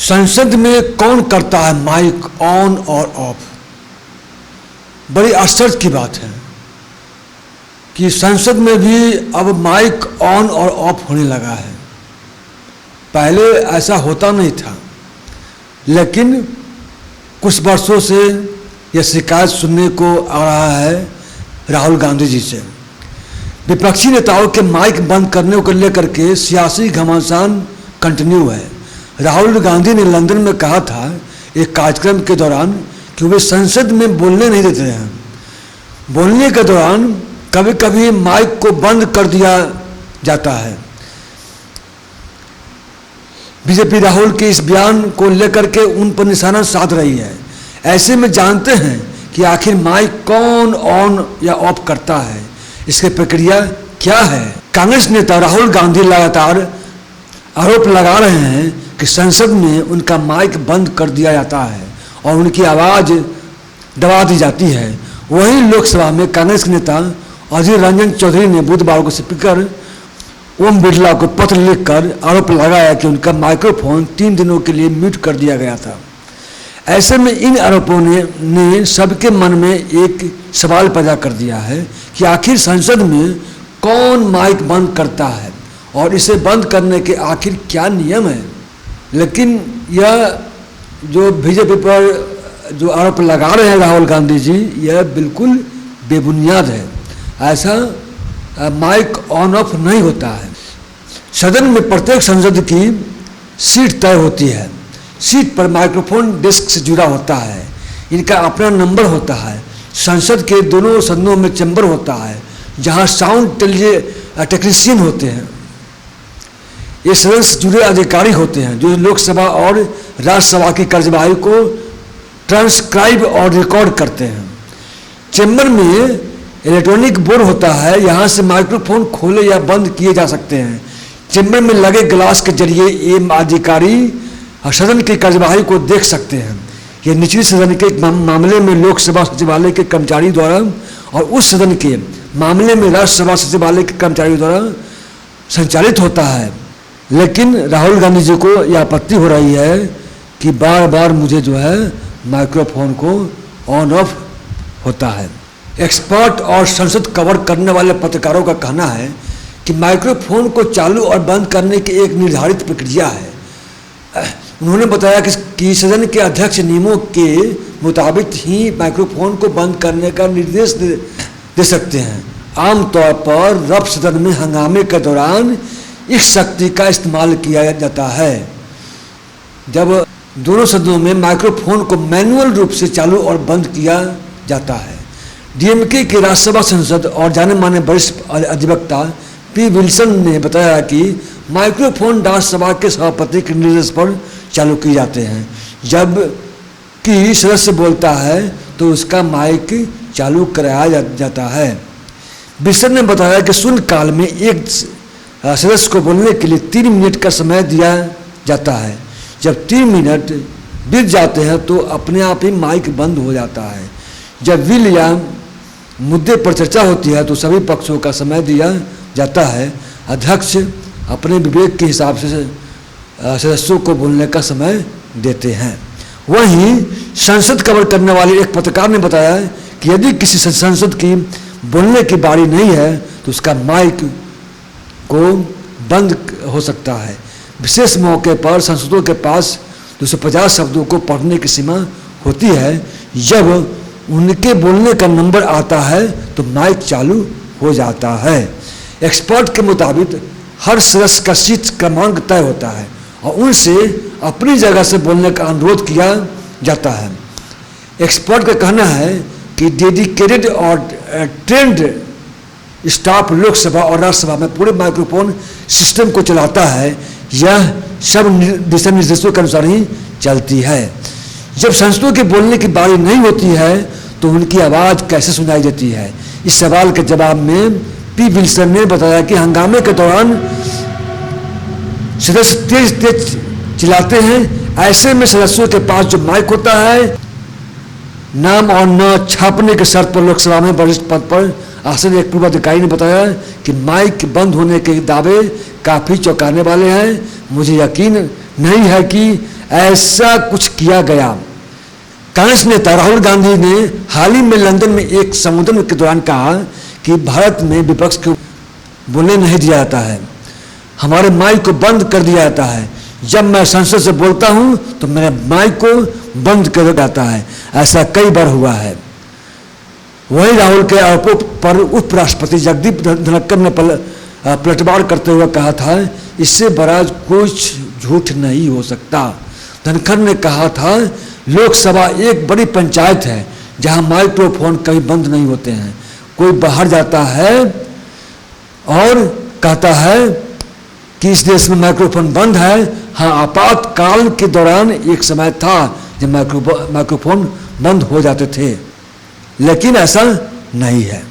संसद में कौन करता है माइक ऑन और ऑफ? बड़ी आश्चर्य की बात है कि संसद में भी अब माइक ऑन और ऑफ होने लगा है। पहले ऐसा होता नहीं था, लेकिन कुछ वर्षों से यह शिकायत सुनने को आ रहा है राहुल गांधी जी से। विपक्षी नेताओं के माइक बंद करने को लेकर के सियासी घमासान कंटिन्यू है। राहुल गांधी ने लंदन में कहा था एक कार्यक्रम के दौरान कि वे संसद में बोलने नहीं देते हैं। बोलने के दौरान कभी कभी माइक को बंद कर दिया जाता है। बीजेपी राहुल के इस बयान को लेकर के उन पर निशाना साध रही है। ऐसे में जानते हैं कि आखिर माइक कौन ऑन या ऑफ करता है, इसकी प्रक्रिया क्या है। कांग्रेस नेता राहुल गांधी लगातार आरोप लगा रहे हैं कि संसद में उनका माइक बंद कर दिया जाता है और उनकी आवाज़ दबा दी जाती है। वहीं लोकसभा में कांग्रेस नेता अधीर रंजन चौधरी ने बुधवार को स्पीकर ओम बिरला को पत्र लिखकर आरोप लगाया कि उनका माइक्रोफोन 3 दिनों के लिए म्यूट कर दिया गया था। ऐसे में इन आरोपों ने सबके मन में एक सवाल पैदा कर दिया है कि आखिर संसद में कौन माइक बंद करता है और इसे बंद करने के आखिर क्या नियम है। लेकिन यह जो बीजेपी पर जो आरोप लगा रहे हैं राहुल गांधी जी, यह बिल्कुल बेबुनियाद है। ऐसा माइक ऑन ऑफ नहीं होता है। सदन में प्रत्येक सांसद की सीट तय होती है। सीट पर माइक्रोफोन डेस्क से जुड़ा होता है। इनका अपना नंबर होता है। संसद के दोनों सदनों में चैम्बर होता है जहां साउंड टेक्नीशियन होते हैं। ये सदन से जुड़े अधिकारी होते हैं जो लोकसभा और राज्यसभा की कार्यवाही को ट्रांसक्राइब और रिकॉर्ड करते हैं। चैम्बर में इलेक्ट्रॉनिक बोर्ड होता है। यहाँ से माइक्रोफोन खोले या बंद किए जा सकते हैं। चैम्बर में लगे ग्लास के जरिए ये अधिकारी सदन की कार्यवाही को देख सकते हैं। ये निचली सदन के मामले में लोकसभा सचिवालय के कर्मचारी द्वारा और उस सदन के मामले में राज्यसभा सचिवालय के कर्मचारियों द्वारा संचालित होता है। लेकिन राहुल गांधी जी को यह आपत्ति हो रही है कि बार बार मुझे जो है माइक्रोफोन को ऑन ऑफ होता है। एक्सपर्ट और संसद कवर करने वाले पत्रकारों का कहना है कि माइक्रोफोन को चालू और बंद करने की एक निर्धारित प्रक्रिया है। उन्होंने बताया कि सदन के अध्यक्ष नियमों के मुताबिक ही माइक्रोफोन को बंद करने का निर्देश दे सकते हैं। आमतौर पर रब सदन में हंगामे के दौरान इस शक्ति का इस्तेमाल किया जाता है जब दोनों सदनों में माइक्रोफोन को मैनुअल रूप से चालू और बंद किया जाता है। डीएमके के राज्यसभा सांसद और जाने माने वरिष्ठ अधिवक्ता पी विल्सन ने बताया कि माइक्रोफोन राज्यसभा के सभापति के निर्देश पर चालू किए जाते हैं। जब कि सदस्य बोलता है तो उसका माइक चालू कराया जाता है। विल्सन ने बताया कि शून्यकाल में एक सदस्य को बोलने के लिए 3 मिनट का समय दिया जाता है। जब 3 मिनट बीत जाते हैं तो अपने आप ही माइक बंद हो जाता है। जब बिल या मुद्दे पर चर्चा होती है तो सभी पक्षों का समय दिया जाता है। अध्यक्ष अपने विवेक के हिसाब से सदस्यों को बोलने का समय देते हैं। वहीं संसद कवर करने वाले एक पत्रकार ने बताया कि यदि किसी सांसद की बोलने की बारी नहीं है तो उसका माइक को बंद हो सकता है। विशेष मौके पर सांसदों के पास 250 शब्दों को पढ़ने की सीमा होती है। जब उनके बोलने का नंबर आता है तो माइक चालू हो जाता है। एक्सपर्ट के मुताबिक हर सदस्य का सीट क्रमांक तय होता है और उनसे अपनी जगह से बोलने का अनुरोध किया जाता है। एक्सपर्ट का कहना है कि डेडिकेटेड और ट्रेंड स्टाफ लोकसभा और राज्यसभा में पूरे माइक्रोफोन सिस्टम को चलाता है। यह सब दिशा निर्देशों के अनुसार ही चलती है। जब सांसदों के बोलने की बारी नहीं होती है तो उनकी आवाज़ कैसे सुनाई देती है। इस सवाल के जवाब में पी विल्सन ने बताया कि हंगामे के दौरान सदस्य तेज तेज चिल्लाते हैं। ऐसे में सदस्यों के पास जो माइक होता है, नाम और न छापने के शर्त पर लोकसभा में वरिष्ठ पद पर आसन एक पूर्व अधिकारी ने बताया कि माइक बंद होने के दावे काफ़ी चौंकाने वाले हैं। मुझे यकीन नहीं है कि ऐसा कुछ किया गया। कांग्रेस नेता राहुल गांधी ने हाल ही में लंदन में एक संबोधन के दौरान कहा कि भारत में विपक्ष को बोलने नहीं दिया जाता है, हमारे माइक को बंद कर दिया जाता है। जब मैं संसद से बोलता हूं तो मेरे माइक को बंद कर दिया जाता है। ऐसा कई बार हुआ है। वही राहुल के आरोपों पर उपराष्ट्रपति जगदीप धनखड़ ने पलटवार करते हुए कहा था, इससे बड़ा कुछ झूठ नहीं हो सकता। धनखड़ ने कहा था, लोकसभा एक बड़ी पंचायत है जहां माइक्रोफोन कभी बंद नहीं होते हैं। कोई बाहर जाता है और कहता है कि इस देश में माइक्रोफोन बंद है। हाँ, आपातकाल के दौरान एक समय था जब माइक्रोफोन बंद हो जाते थे, लेकिन ऐसा नहीं है।